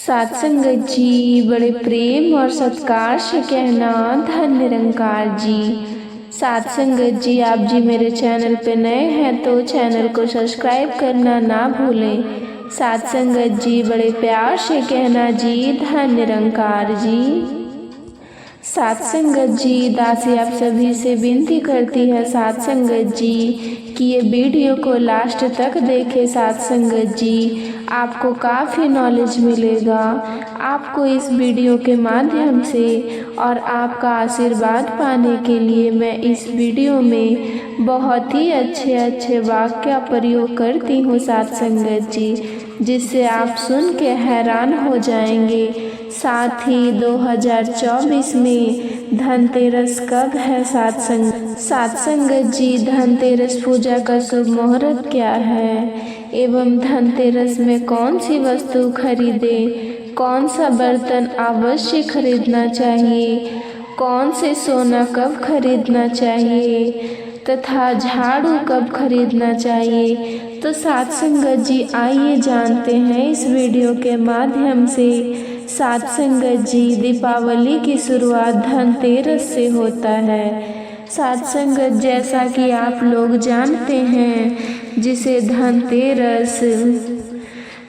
साथ संगत जी, बड़े प्रेम और सत्कार से कहना धन निरंकार जी। साथ संगत जी, आप जी मेरे चैनल पे नए हैं तो चैनल को सब्सक्राइब करना ना भूलें। साथ संगत जी, बड़े प्यार से कहना जी धन निरंकार जी। साथ संगत जी, दासी आप सभी से विनती करती है साथ संगत जी कि ये वीडियो को लास्ट तक देखें। साथ संगत जी, आपको काफ़ी नॉलेज मिलेगा आपको इस वीडियो के माध्यम से, और आपका आशीर्वाद पाने के लिए मैं इस वीडियो में बहुत ही अच्छे अच्छे वाक्य प्रयोग करती हूँ साथ संगत जी, जिससे आप सुन के हैरान हो जाएंगे। साथ ही 2024 में धनतेरस कब है साथ संगत जी, धनतेरस पूजा का शुभ मुहूर्त क्या है एवं धनतेरस में कौन सी वस्तु खरीदे, कौन सा बर्तन अवश्य खरीदना चाहिए, कौन से सोना कब खरीदना चाहिए तथा झाड़ू कब खरीदना चाहिए। तो साथ संगत जी, आइए जानते हैं इस वीडियो के माध्यम से। साथ संगत जी, दीपावली की शुरुआत धनतेरस से होता है। साथ संगत, जैसा कि आप लोग जानते हैं, जिसे धनतेरस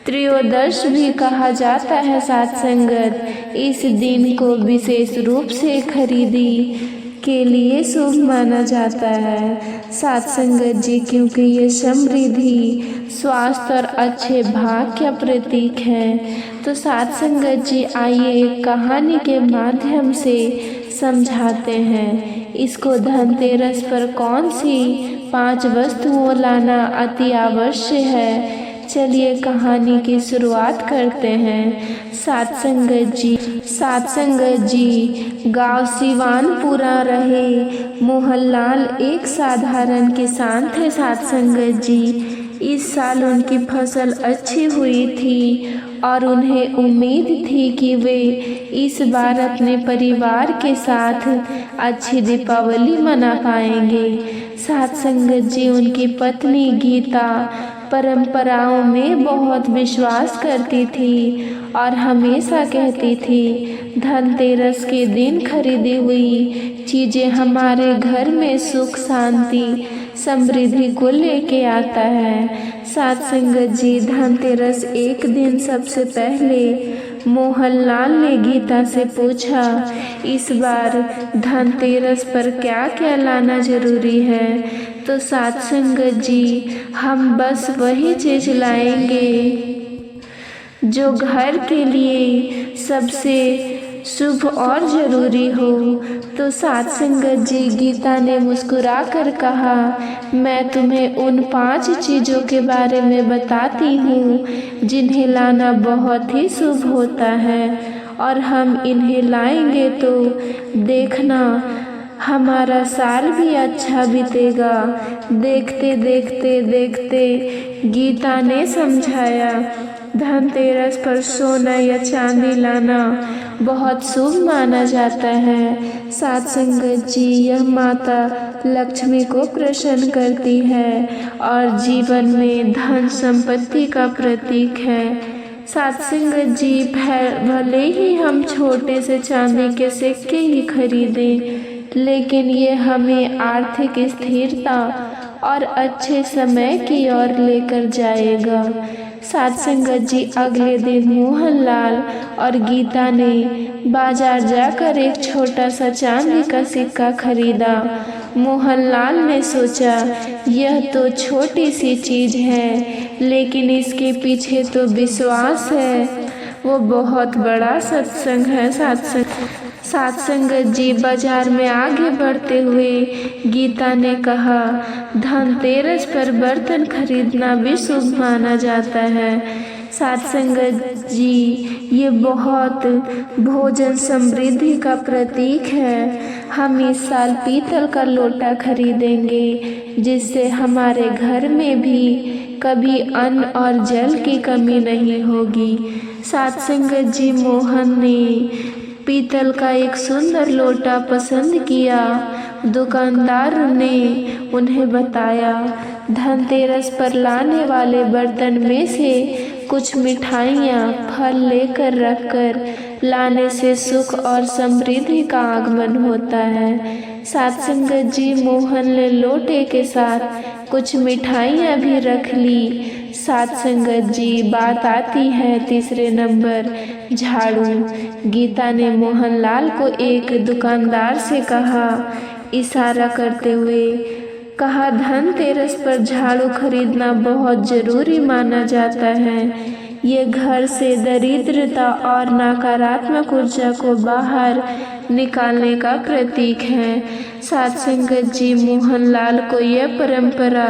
त्रयोदश भी कहा जाता है साथ संगत, इस दिन को विशेष रूप से खरीदी के लिए शुभ माना जाता है साथ संगत जी, क्योंकि ये समृद्धि, स्वास्थ्य और अच्छे भाग्य का प्रतीक है। तो साथ संगत जी, आइए एक कहानी के माध्यम से समझाते हैं इसको। धनतेरस पर कौन सी 5 वस्तुओं लाना अति आवश्यक है, चलिए कहानी की शुरुआत करते हैं साथ संगत जी, गांव सिवानपुरा रहे मोहनलाल एक साधारण किसान थे साथ संगत जी। इस साल उनकी फसल अच्छी हुई थी और उन्हें उम्मीद थी कि वे इस बार अपने परिवार के साथ अच्छी दीपावली मना पाएंगे साथ संगत जी। उनकी पत्नी गीता परंपराओं में बहुत विश्वास करती थी और हमेशा कहती थी, धनतेरस के दिन खरीदी हुई चीज़ें हमारे घर में सुख, शांति, समृद्धि को लेके आता है साथ संगत जी। धनतेरस एक दिन सबसे पहले मोहनलाल ने गीता से पूछा, इस बार धनतेरस पर क्या क्या लाना जरूरी है। तो साथ संगत जी, हम बस वही चीज लाएंगे जो घर के लिए सबसे शुभ और ज़रूरी हो। तो साथ संगत जी, गीता ने मुस्कुरा कर कहा, मैं तुम्हें उन 5 चीज़ों के बारे में बताती हूँ जिन्हें लाना बहुत ही शुभ होता है, और हम इन्हें लाएंगे तो देखना हमारा साल भी अच्छा बीतेगा। देखते देखते गीता ने समझाया, धनतेरस पर सोना या चांदी लाना बहुत शुभ माना जाता है साथ संगत जी। यह माता लक्ष्मी को प्रसन्न करती है और जीवन में धन संपत्ति का प्रतीक है साथ संगत जी। भले ही हम छोटे से चांदी के सिक्के ही खरीदें, लेकिन ये हमें आर्थिक स्थिरता और अच्छे समय की ओर लेकर जाएगा साथ संगत जी। अगले दिन मोहनलाल और गीता ने बाजार जाकर एक छोटा सा चांदी का सिक्का खरीदा। मोहनलाल ने सोचा, यह तो छोटी सी चीज़ है, लेकिन इसके पीछे तो विश्वास है, वो बहुत बड़ा सत्संग है साथ संगत जी। बाजार में आगे बढ़ते हुए गीता ने कहा, धनतेरस पर बर्तन खरीदना भी शुभ माना जाता है साथ संगत जी। ये बहुत भोजन समृद्धि का प्रतीक है। हम इस साल पीतल का लोटा खरीदेंगे, जिससे हमारे घर में भी कभी अन्न और जल की कमी नहीं होगी साथ संगत जी। मोहन ने पीतल का एक सुंदर लोटा पसंद किया। दुकानदार ने उन्हें बताया, धनतेरस पर लाने वाले बर्तन में से कुछ मिठाइयाँ फल लेकर रखकर लाने से सुख और समृद्धि का आगमन होता है। साथ संगत जी, मोहन ने लोटे के साथ कुछ मिठाइयाँ भी रख ली। साथ संगत जी, बात आती है तीसरे नंबर, झाड़ू। गीता ने मोहनलाल को एक दुकानदार से कहा, इशारा करते हुए कहा, धनतेरस पर झाड़ू खरीदना बहुत जरूरी माना जाता है। ये घर से दरिद्रता और नकारात्मक ऊर्जा को बाहर निकालने का प्रतीक है। साथ संगत जी, मोहनलाल को यह परंपरा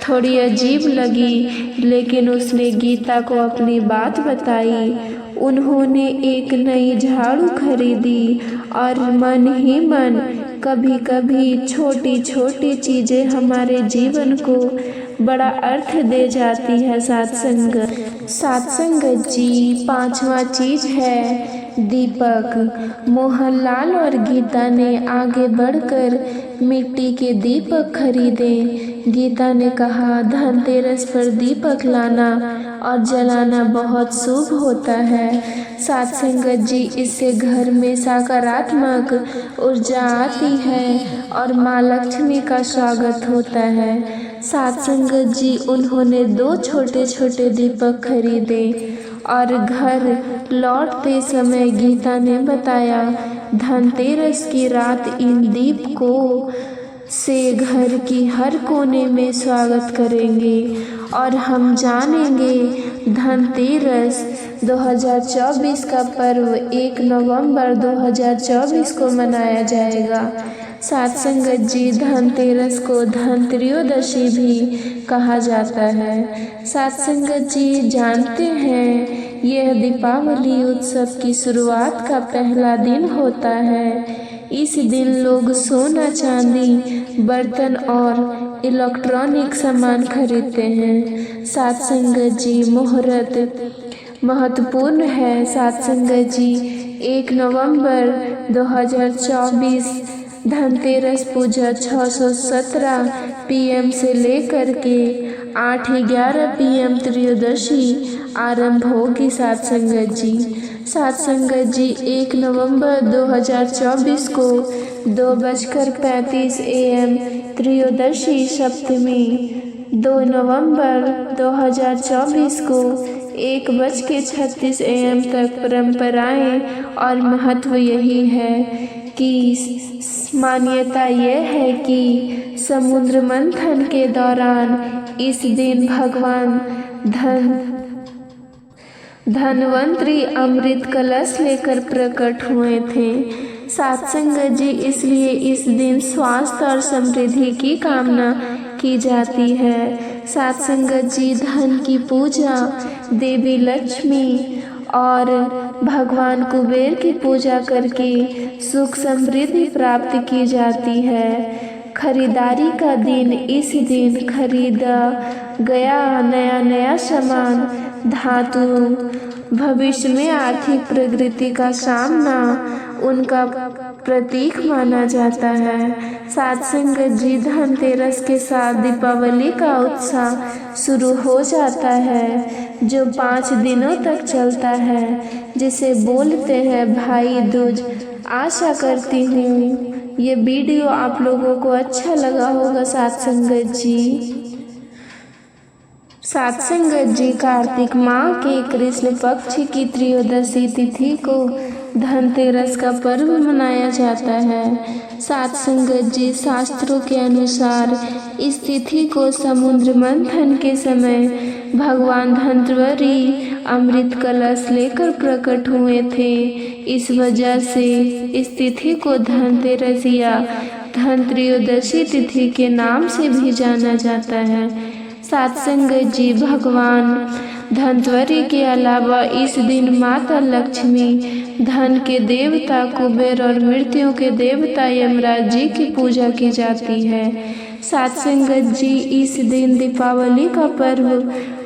थोड़ी अजीब लगी, लेकिन उसने गीता को अपनी बात बताई। उन्होंने एक नई झाड़ू खरीदी और मन ही मन कभी कभी छोटी छोटी चीज़ें हमारे जीवन को बड़ा अर्थ दे जाती है। साथ संगत जी, पांचवा चीज है दीपक। मोहनलाल और गीता ने आगे बढ़कर मिट्टी के दीपक खरीदे। गीता ने कहा, धनतेरस पर दीपक लाना और जलाना बहुत शुभ होता है। साथ संगत जी, इससे घर में सकारात्मक ऊर्जा आती है और माँ लक्ष्मी का स्वागत होता है। साथ संगत जी, उन्होंने 2 छोटे छोटे दीपक खरीदे और घर लौटते समय गीता ने बताया, धनतेरस की रात इन दीपकों से घर की हर कोने में स्वागत करेंगे और हम जानेंगे धनतेरस 2024 का पर्व 1 नवंबर 2024 को मनाया जाएगा। साथ संगत जी, धनतेरस को धनत्रयोदशी भी कहा जाता है। साथ संगत जी, जानते हैं यह दीपावली उत्सव की शुरुआत का पहला दिन होता है। इस दिन लोग सोना, चांदी, बर्तन और इलेक्ट्रॉनिक सामान खरीदते हैं। साथ संगत जी, मुहूर्त महत्वपूर्ण है। साथ संगत जी, 1 नवंबर 2024 धनतेरस पूजा 6:17 PM से लेकर के 8:11 PM त्रयोदशी आरंभ होगी। साथ संगत जी, 1 नवंबर 2024 को 2:35 AM त्रयोदशी सप्तमी, 2 नवंबर 2024 को 1:36 AM तक परंपराएं और महत्व यही है कि मान्यता यह है कि समुद्र मंथन के दौरान इस दिन भगवान धनवंतरी अमृत कलश लेकर प्रकट हुए थे। साथ संगत जी, इसलिए इस दिन स्वास्थ्य और समृद्धि की कामना की जाती है। साथ संगत जी, धन की पूजा देवी लक्ष्मी और भगवान कुबेर की पूजा करके सुख समृद्धि प्राप्त की जाती है। खरीदारी का दिन, इस दिन खरीदा गया नया सामान, धातु भविष्य में आर्थिक प्रगति का सामना उनका प्रतीक माना जाता है। साथ संगत जी, धनतेरस के साथ दीपावली का उत्साह शुरू हो जाता है, जो 5 दिनों तक चलता है, जिसे बोलते हैं भाई दूज। आशा करती हूँ ये वीडियो आप लोगों को अच्छा लगा होगा। साथ संगत जी, कार्तिक माह के कृष्ण पक्ष की त्रयोदशी तिथि को धनतेरस का पर्व मनाया जाता है। साथ संगत जी, शास्त्रों के अनुसार इस तिथि को समुद्र मंथन के समय भगवान धनवंतरी अमृत कलश लेकर प्रकट हुए थे। इस वजह से इस तिथि को धनतेरस या धनत्रयोदशी तिथि के नाम से भी जाना जाता है। साथ संगत जी, भगवान धनवंतरी के अलावा इस दिन माता लक्ष्मी, धन के देवता कुबेर और मृत्यु के देवता यमराज जी की पूजा की जाती है। साथ संगत जी, इस दिन दीपावली का पर्व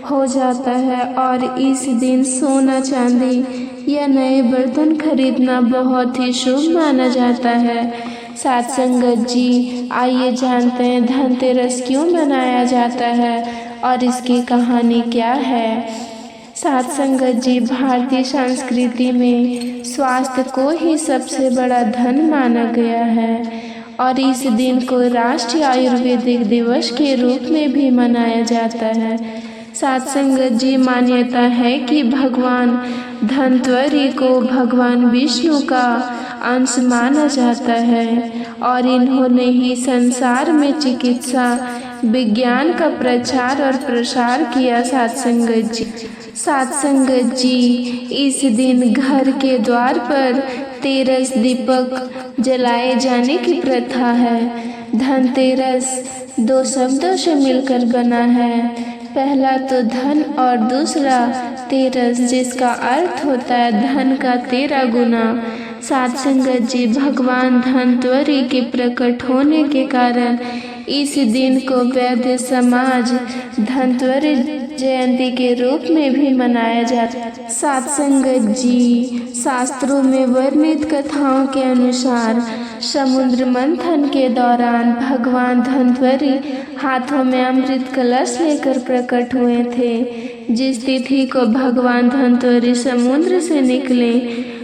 हो जाता है और इस दिन सोना, चांदी या नए बर्तन खरीदना बहुत ही शुभ माना जाता है। साथ संगत जी, आइए जानते हैं धनतेरस क्यों मनाया जाता है और इसकी कहानी क्या है। साथ संगत जी, भारतीय संस्कृति में स्वास्थ्य को ही सबसे बड़ा धन माना गया है और इस दिन को राष्ट्रीय आयुर्वेदिक दिवस के रूप में भी मनाया जाता है। साथ संगत जी, मान्यता है कि भगवान धन्वंतरि को भगवान विष्णु का अंश माना जाता है और इन्होंने ही संसार में चिकित्सा विज्ञान का प्रचार और प्रसार किया। साथ संगत जी, इस दिन घर के द्वार पर तेरस दीपक जलाए जाने की प्रथा है। धनतेरस 2 शब्दों से मिलकर बना है, पहला तो धन और दूसरा तेरस, जिसका अर्थ होता है धन का 13 गुना। साथ संगत जी, भगवान धन्वंतरि के प्रकट होने के कारण इस दिन को वैद्य समाज धन्वंतरि जयंती के रूप में भी मनाया जाता है। साथ संगत जी, शास्त्रों में वर्णित कथाओं के अनुसार समुद्र मंथन के दौरान भगवान धन्वंतरि हाथों में अमृत कलश लेकर प्रकट हुए थे। जिस तिथि को भगवान धन्वंतरि समुद्र से निकले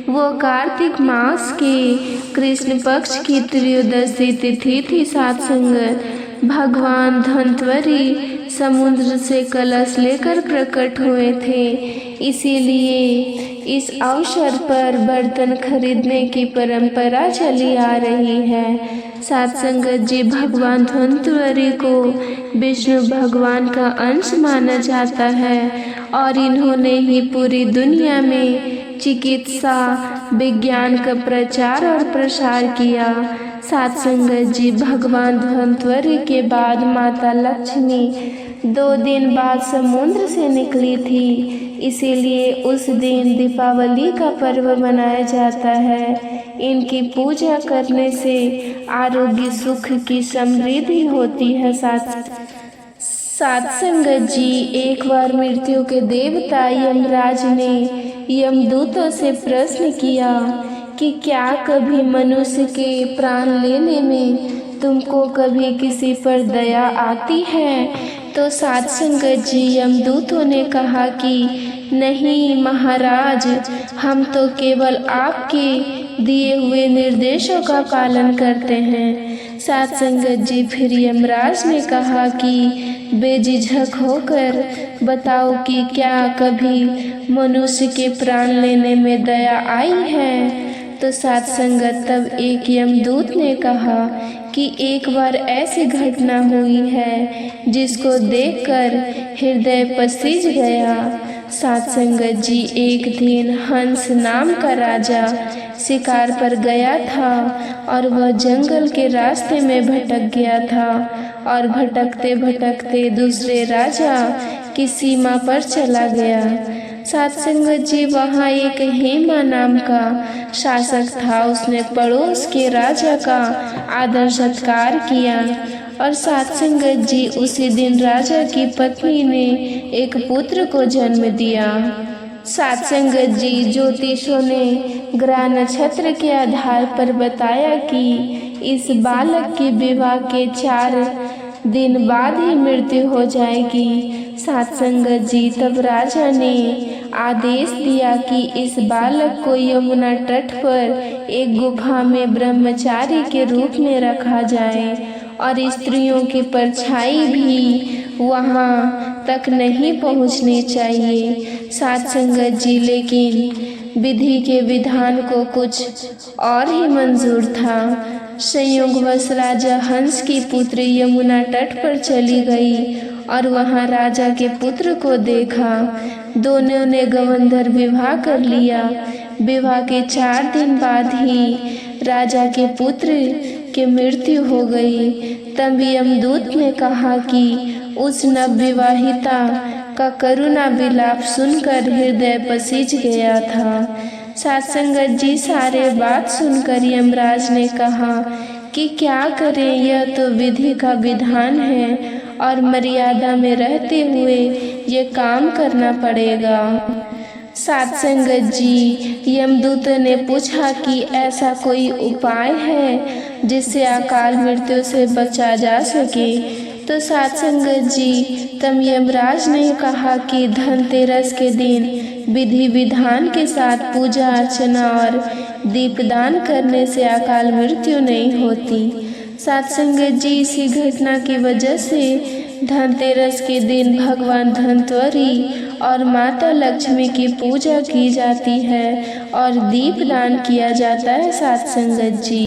वो कार्तिक मास के कृष्ण पक्ष की त्रयोदशी तिथि थी। साथ संगत, भगवान धन्वंतरि समुद्र से कलश लेकर प्रकट हुए थे, इसीलिए इस अवसर पर बर्तन खरीदने की परंपरा चली आ रही है। साथ संगत जी, भगवान धन्वंतरि को विष्णु भगवान का अंश माना जाता है और इन्होंने ही पूरी दुनिया में चिकित्सा विज्ञान का प्रचार और प्रसार किया। साथ संगत जी, भगवान धन्वंतरि के बाद माता लक्ष्मी 2 दिन बाद समुद्र से निकली थी, इसीलिए उस दिन दीपावली का पर्व मनाया जाता है। इनकी पूजा करने से आरोग्य सुख की समृद्धि होती है। साथ संगत जी, एक बार मृत्यु के देवता यमराज ने यमदूतों से प्रश्न किया कि क्या कभी मनुष्य के प्राण लेने में तुमको कभी किसी पर दया आती है? तो साथ संगत जी, यमदूतों ने कहा कि नहीं महाराज, हम तो केवल आपके दिए हुए निर्देशों का पालन करते हैं। साथ संगत जी, फिर यमराज ने कहा कि बेझिझक होकर बताओ कि क्या कभी मनुष्य के प्राण लेने में दया आई है? तो साथ संगत, तब एक यमदूत ने कहा कि एक बार ऐसी घटना हुई है जिसको देखकर हृदय पसीज गया। साथ संगत जी, एक दिन हंस नाम का राजा शिकार पर गया था और वह जंगल के रास्ते में भटक गया था और भटकते भटकते दूसरे राजा की सीमा पर चला गया। साथ संगत जी, वहाँ एक हेमा नाम का शासक था। उसने पड़ोस के राजा का आदर सत्कार किया और साथ संगत जी, उसी दिन राजा की पत्नी ने एक पुत्र को जन्म दिया। साथ संगत जी, ज्योतिषों ने ग्रह नक्षत्र के आधार पर बताया कि इस बालक के विवाह के 4 दिन बाद ही मृत्यु हो जाएगी। साथ संगत जी, तब राजा ने आदेश दिया कि इस बालक को यमुना तट पर एक गुफा में ब्रह्मचारी के रूप में रखा जाए और स्त्रियों की परछाई भी वहां तक नहीं पहुंचनी चाहिए। साथ संगत जी, लेकिन विधि के विधान को कुछ और ही मंजूर था। संयोगवश राजा हंस की पुत्री यमुना तट पर चली गई और वहां राजा के पुत्र को देखा। दोनों ने गंधर्व विवाह कर लिया। विवाह के 4 दिन बाद ही राजा के पुत्र की मृत्यु हो गई। तब यमदूत ने कहा कि उस नवविवाहिता का करुणा विलाप सुनकर हृदय पसीज गया था। साथ संगत जी, सारे बात सुनकर यमराज ने कहा कि क्या करें, यह तो विधि का विधान है और मर्यादा में रहते हुए ये काम करना पड़ेगा। साथ संगत जी, यमदूत ने पूछा कि ऐसा कोई उपाय है जिससे अकाल मृत्यु से बचा जा सके? तो साध संगत जी, तब यमराज ने कहा कि धनतेरस के दिन विधि विधान के साथ पूजा अर्चना और दीपदान करने से अकाल मृत्यु नहीं होती। साध संगत जी, इसी घटना की वजह से धनतेरस के दिन भगवान धनवंतरि और माता लक्ष्मी की पूजा की जाती है और दीपदान किया जाता है। साध संगत जी,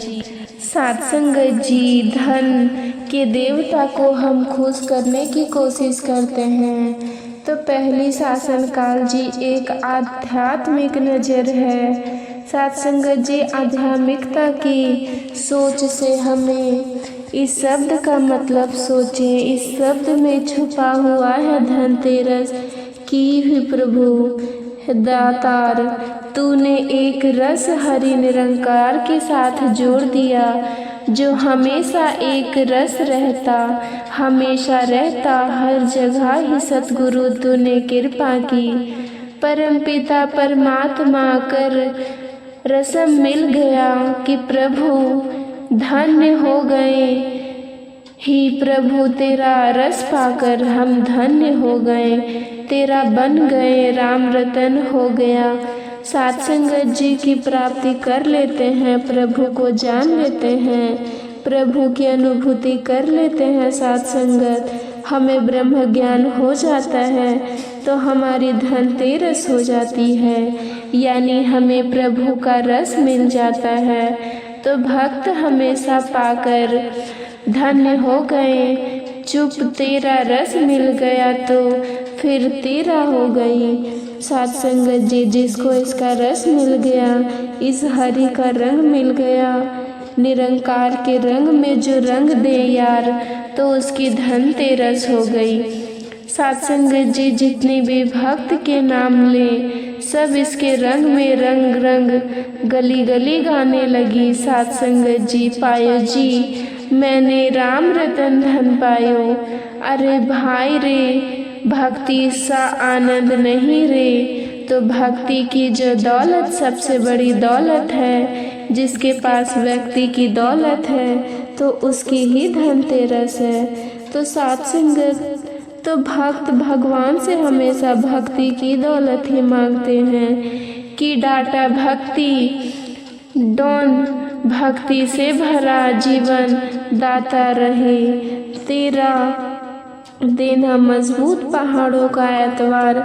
साध संगत जी, धन के देवता को हम खुश करने की कोशिश करते हैं तो पहली शासन काल जी एक आध्यात्मिक नज़र है। साध संगत जी, आध्यात्मिकता की सोच से हमें इस शब्द का मतलब सोचें। इस शब्द में छुपा हुआ है धनतेरस की ही प्रभु दातार, तूने एक रस हरि निरंकार के साथ जोड़ दिया जो हमेशा एक रस रहता, हमेशा रहता, हर जगह ही सतगुरु तूने कृपा की। परमपिता परमात्मा कर रसम मिल गया कि प्रभु धन्य हो गए ही प्रभु, तेरा रस पाकर हम धन्य हो गए, तेरा बन गए, राम रतन हो गया। साध संगत जी की प्राप्ति कर लेते हैं, प्रभु को जान लेते हैं, प्रभु की अनुभूति कर लेते हैं। साध संगत, हमें ब्रह्म ज्ञान हो जाता है तो हमारी धनतेरस हो जाती है, यानी हमें प्रभु का रस मिल जाता है। तो भक्त हमेशा पाकर धन्य हो गए। चुप तेरा रस मिल गया तो फिर तेरा हो गई। साध संगत जी, जिसको इसका रस मिल गया, इस हरि का रंग मिल गया, निरंकार के रंग में जो रंग दे यार, तो उसकी धनतेरस हो गई। साध संगत जी, जितने भी भक्त के नाम ले सब इसके रंग में रंग रंग गली गली गाने लगी। साध संगत जी, पायो जी मैंने राम रतन धन पायो, अरे भाई रे भक्ति सा आनंद नहीं रे। तो भक्ति की जो दौलत सबसे बड़ी दौलत है, जिसके पास व्यक्ति की दौलत है तो उसकी ही धनतेरस है। तो साध संगत, तो भक्त भगवान से हमेशा भक्ति की दौलत ही मांगते हैं कि डाटा भक्ति डोन, भक्ति से भरा जीवन दाता रहे, तेरा देना मजबूत पहाड़ों का एतवार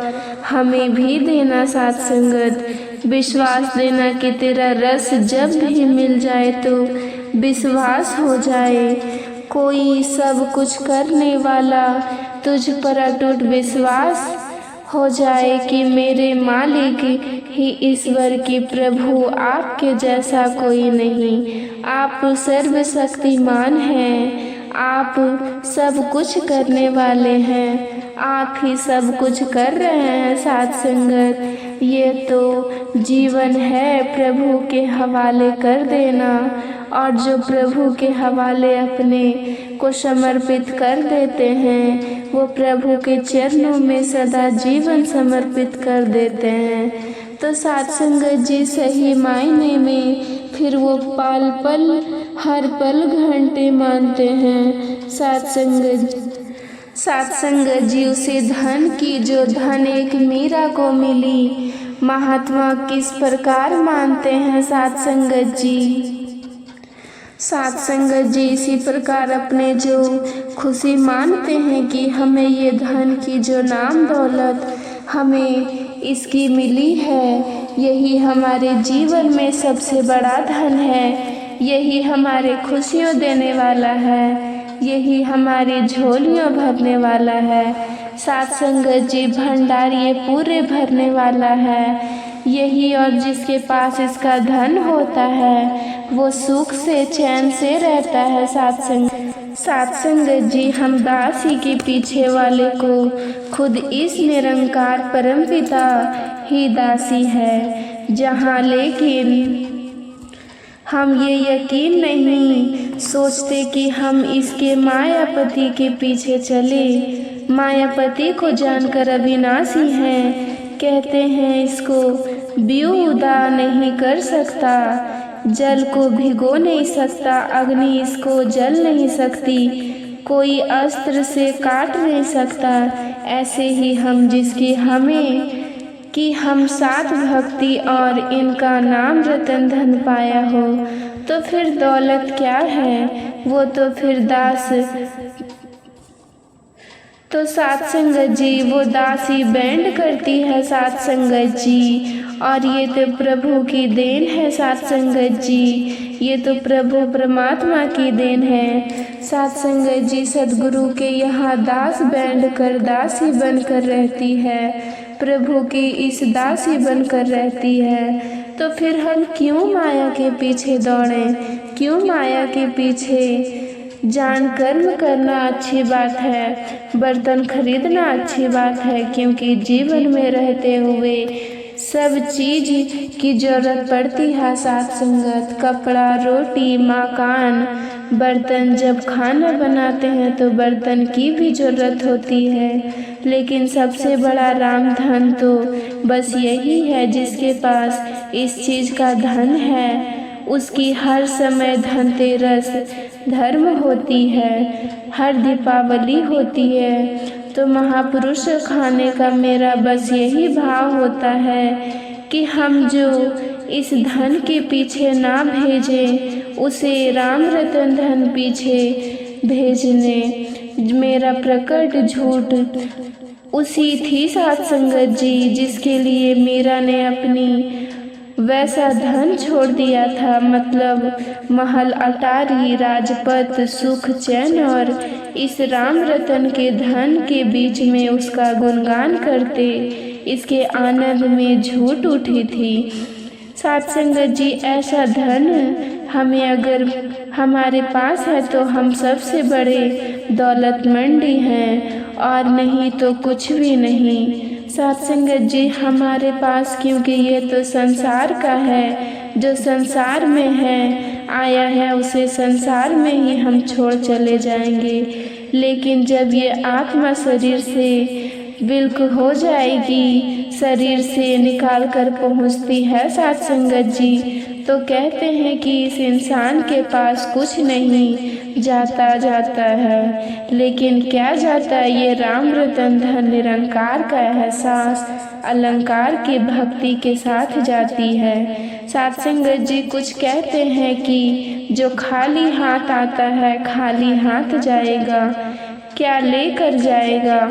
हमें भी देना। साध संगत, विश्वास देना कि तेरा रस जब भी मिल जाए तो विश्वास हो जाए। कोई सब कुछ करने वाला तुझ पर अटूट विश्वास हो जाए कि मेरे मालिक ही ईश्वर की प्रभु, आपके जैसा कोई नहीं। आप सर्वशक्तिमान हैं, आप सब कुछ करने वाले हैं, आप ही सब कुछ कर रहे हैं। साध संगत, ये तो जीवन है प्रभु के हवाले कर देना, और जो प्रभु के हवाले अपने को समर्पित कर देते हैं वो प्रभु के चरणों में सदा जीवन समर्पित कर देते हैं। तो साध संगत जी, सही मायने में फिर वो पल पल हर पल घंटे मानते हैं। साध संगत जी, उसे धन की जो धन एक मीरा को मिली, महात्मा किस प्रकार मानते हैं। साध संगत जी, साध संगत जी, इसी प्रकार अपने जो खुशी मानते हैं कि हमें ये धन की जो नाम दौलत हमें इसकी मिली है, यही हमारे जीवन में सबसे बड़ा धन है, यही हमारे खुशियों देने वाला है, यही हमारी झोलियाँ भरने वाला है। साध संगत जी, भंडार ये पूरे भरने वाला है, यही, और जिसके पास इसका धन होता है वो सुख से चैन से रहता है। साध संगत जी, हम दासी के पीछे वाले को खुद इस निरंकार परमपिता ही दासी है, जहाँ लेकिन हम ये यकीन नहीं सोचते कि हम इसके मायापति के पीछे चले। मायापति को जानकर अविनाशी हैं, कहते हैं इसको ब्यूदा नहीं कर सकता, जल को भिगो नहीं सकता, अग्नि इसको जल नहीं सकती, कोई अस्त्र से काट नहीं सकता, ऐसे ही हम जिसकी हम सात भक्ति और इनका नाम रतन धन पाया हो, तो फिर दौलत क्या है, वो तो फिर दास। तो सात संगत जी वो दासी बैंड करती है सात संगत जी, और ये तो प्रभु की देन है सात संगत जी, ये तो प्रभु परमात्मा की देन है। सात संगत जी सदगुरु के यहाँ दास बैंड कर दासी बनकर रहती है, प्रभु की इस दासी बनकर रहती है। तो फिर हम क्यों माया के पीछे दौड़ें, क्यों माया के पीछे? जान कर्म करना अच्छी बात है, बर्तन खरीदना अच्छी बात है, क्योंकि जीवन में रहते हुए सब चीज की जरूरत पड़ती है साथ संगत। कपड़ा, रोटी, मकान, बर्तन। जब खाना बनाते हैं तो बर्तन की भी जरूरत होती है, लेकिन सबसे बड़ा राम धन तो बस यही है जिसके पास इस चीज का धन है, उसकी हर समय धनतेरस धर्म होती है, हर दीपावली होती है। तो महापुरुष खाने का मेरा बस यही भाव होता है कि हम जो इस धन के पीछे ना भेजें, उसे राम रतन धन पीछे भेजने। मेरा प्रकट झूठ उसी थी सात संगत जी, जिसके लिए मीरा ने अपनी वैसा धन छोड़ दिया था, मतलब महल, अटारी, राजपथ, सुख, चैन, और इस राम रतन के धन के बीच में उसका गुणगान करते इसके आनंद में झूठ उठी थी। सात संगत जी ऐसा धन हमें अगर हमारे पास है तो हम सबसे बड़े दौलतमंदी हैं, और नहीं तो कुछ भी नहीं। सात संगत जी हमारे पास, क्योंकि ये तो संसार का है, जो संसार में है आया है उसे संसार में ही हम छोड़ चले जाएंगे। लेकिन जब ये आत्मा शरीर से विलुप्त हो जाएगी, शरीर से निकाल कर पहुँचती है सात संगत जी, तो कहते हैं कि इस इंसान के पास कुछ नहीं, जाता है। लेकिन क्या जाता है? ये राम रतन धन निरंकार का एहसास अलंकार की भक्ति के साथ जाती है। सात संगत जी कुछ कहते हैं कि जो खाली हाथ आता है खाली हाथ जाएगा, क्या लेकर जाएगा?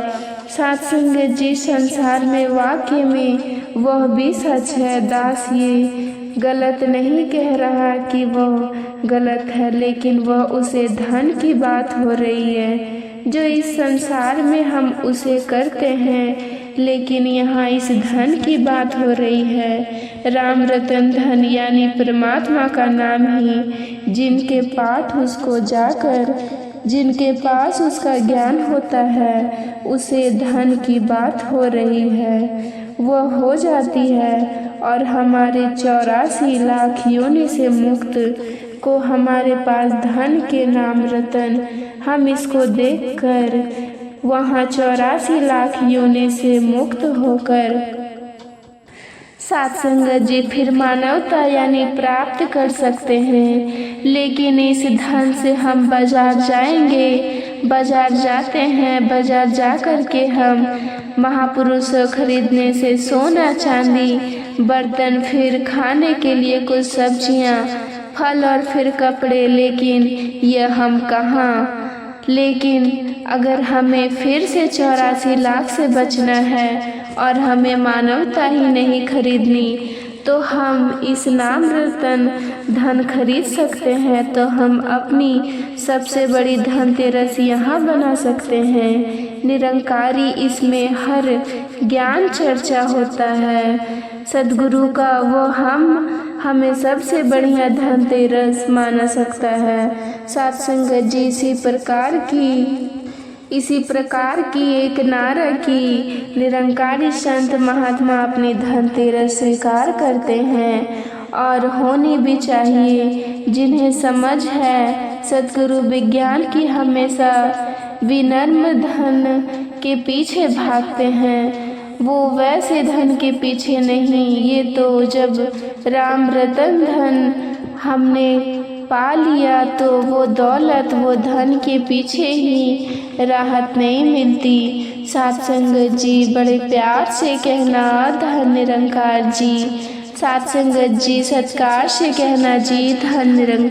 सात संगत जी संसार में वाक्य में वह भी सच है, दास ये गलत नहीं कह रहा कि वह गलत है, लेकिन वह उसे धन की बात हो रही है जो इस संसार में हम उसे करते हैं, लेकिन यहाँ इस धन की बात हो रही है। राम रतन धन यानी परमात्मा का नाम ही, जिनके पाठ उसको जाकर जिनके पास उसका ज्ञान होता है उसे धन की बात हो रही है, वह हो जाती है। और हमारे 84 लाख योनि से मुक्त को हमारे पास धन के नाम रतन, हम इसको देखकर वहाँ 84 लाख योनि से मुक्त होकर सात संगत जी फिर मानवता यानी प्राप्त कर सकते हैं। लेकिन इस धन से हम बाजार जाएंगे, बाजार जाते हैं, बाजार जा कर के हम महापुरुष खरीदने से सोना चांदी बर्तन, फिर खाने के लिए कुछ सब्जियां, फल और फिर कपड़े, लेकिन यह हम कहाँ? लेकिन अगर हमें फिर से 84 लाख से बचना है और हमें मानवता ही नहीं खरीदनी, तो हम इस नाम रतन धन खरीद सकते हैं। तो हम अपनी सबसे बड़ी धनतेरस यहाँ बना सकते हैं। निरंकारी इसमें हर ज्ञान चर्चा होता है सदगुरु का, वो हमें सबसे बढ़िया धनतेरस माना सकता है। सात संगत जी इसी प्रकार की एक नारा की निरंकारी संत महात्मा अपनी धनतेरस स्वीकार करते हैं, और होनी भी चाहिए। जिन्हें समझ है सदगुरु विज्ञान की, हमेशा विनम्र धन के पीछे भागते हैं, वो वैसे धन के पीछे नहीं। ये तो जब राम रतन धन हमने पा लिया तो वो दौलत वो धन के पीछे ही राहत नहीं मिलती। साध संगत जी बड़े प्यार से कहना धन निरंकार जी, साध संगत जी सत्कार से कहना जी धन निरंकार।